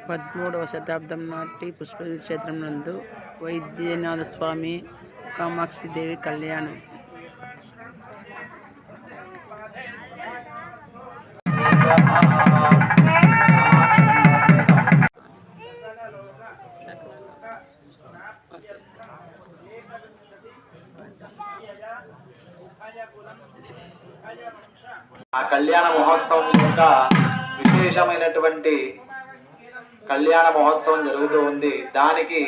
13వ శతాబ్దం నాటి పుష్పగిరి క్షేత్రం నందు వైద్యనాథ స్వామి కామాక్షి దేవి కళ్యాణం. ఆ కళ్యాణ మహోత్సవం యొక్క విశేషమైనటువంటి కళ్యాణ మహోత్సవం జరుగుతూ ఉంది. దానికి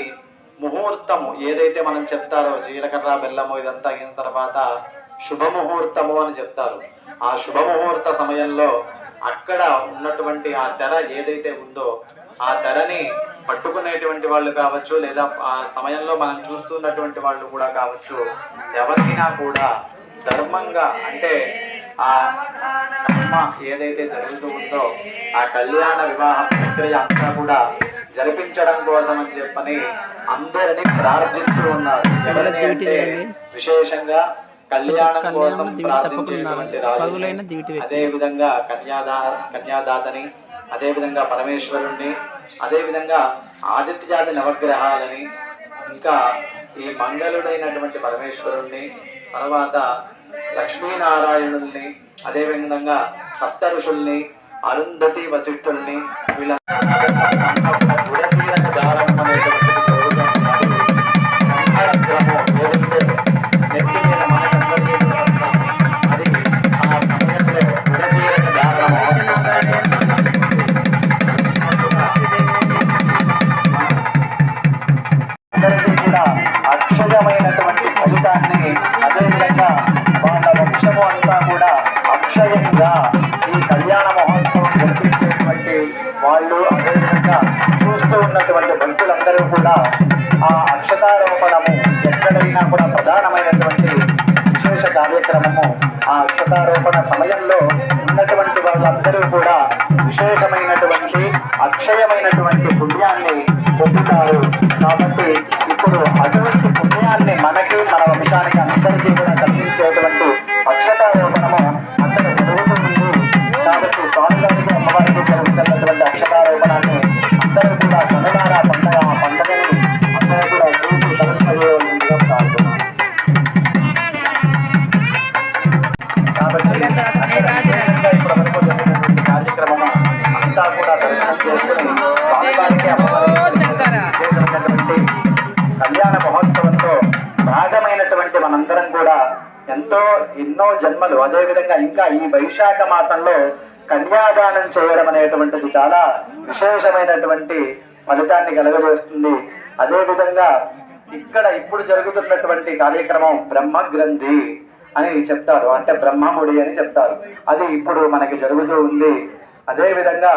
ముహూర్తము ఏదైతే మనం చెప్తారో జీలకర్ర బెల్లము ఇదంతా అయిన తర్వాత శుభముహూర్తము అని చెప్తారు. ఆ శుభముహూర్త సమయంలో అక్కడ ఉన్నటువంటి ఆ తెర ఏదైతే ఉందో ఆ తెరని పట్టుకునేటువంటి వాళ్ళు కావచ్చు, లేదా ఆ సమయంలో మనం చూస్తున్నటువంటి వాళ్ళు కూడా కావచ్చు, ఎవరికైనా కూడా ధర్మంగా అంటే ఆ కర్మ ఏదైతే జరుగుతూ ఉందో ఆ కళ్యాణ వివాహ ప్రక్రియ అంతా కూడా జరిపించడం కోసం అని చెప్పని అందరినీ ప్రార్థిస్తూ ఉన్నారు. ఎవరైతే అంటే విశేషంగా కళ్యాణం కోసం ప్రార్థించేటువంటి రాజు, అదే విధంగా కన్యాదాతని, అదే విధంగా పరమేశ్వరుణ్ణి, అదే విధంగా ఆదిత్యాది నవగ్రహాలని, ఇంకా ఈ మంగళుడైనటువంటి పరమేశ్వరుణ్ణి, తర్వాత లక్ష్మీనారాయణుల్ని, అదే విధంగా సప్త ఋషుల్ని, అరుంధతి వశిష్ఠుల్ని వీళ్ళ అక్షయమైనటువంటి ఫలితాన్ని, అదేవిధంగా వాళ్ళ వంశము అంతా కూడా అక్షయంగా ఈ కళ్యాణ మహోత్సవం జరిపించేటువంటి వాళ్ళు, అదేవిధంగా చూస్తూ ఉన్నటువంటి భక్తులందరూ కూడా ఆ అక్షతారోపణము ఎక్కడైనా కూడా ప్రధానమైనటువంటి విశేష కార్యక్రమము. ఆ అక్షతారోపణ సమయంలో ఉన్నటువంటి వాళ్ళందరూ కూడా విశేషమైనటువంటి అక్షయమైనటువంటి పుణ్యాన్ని పొందుతారు. కాబట్టి ఇప్పుడు అటువంటి పుణ్యాన్ని మనకి, మన వంశానికి అందరికీ కూడా కల్పించేటువంటి అక్షతారోపణము అక్కడ జరుగుతుంది. కాబట్టి స్వామివారికి అమ్మవారికి జరుగుతున్నటువంటి అక్షతారోపణాన్ని అందరూ కూడా కనులారా పండుగని అందరూ కూడా చూసి కలుసుకోవాల్సిందిగా ప్రార్థన. కాబట్టి ఇప్పుడు వరకు జరిగినటువంటి కార్యక్రమము అంతా కూడా దర్శనం చేసుకుని స్వామివారికి అమ్మవారికి కళ్యాణ మహోత్సవంతో భాగమైనటువంటి మనందరం కూడా ఎన్నో జన్మలు, అదేవిధంగా ఇంకా ఈ వైశాఖ మాసంలో కన్యాదానం చేయడం అనేటువంటిది చాలా విశేషమైనటువంటి ఫలితాన్ని కలుగజేస్తుంది. అదేవిధంగా ఇక్కడ ఇప్పుడు జరుగుతున్నటువంటి కార్యక్రమం బ్రహ్మగ్రంథి అని చెప్తారు, అంటే బ్రహ్మముడి అని చెప్తారు. అది ఇప్పుడు మనకి జరుగుతూ ఉంది. అదేవిధంగా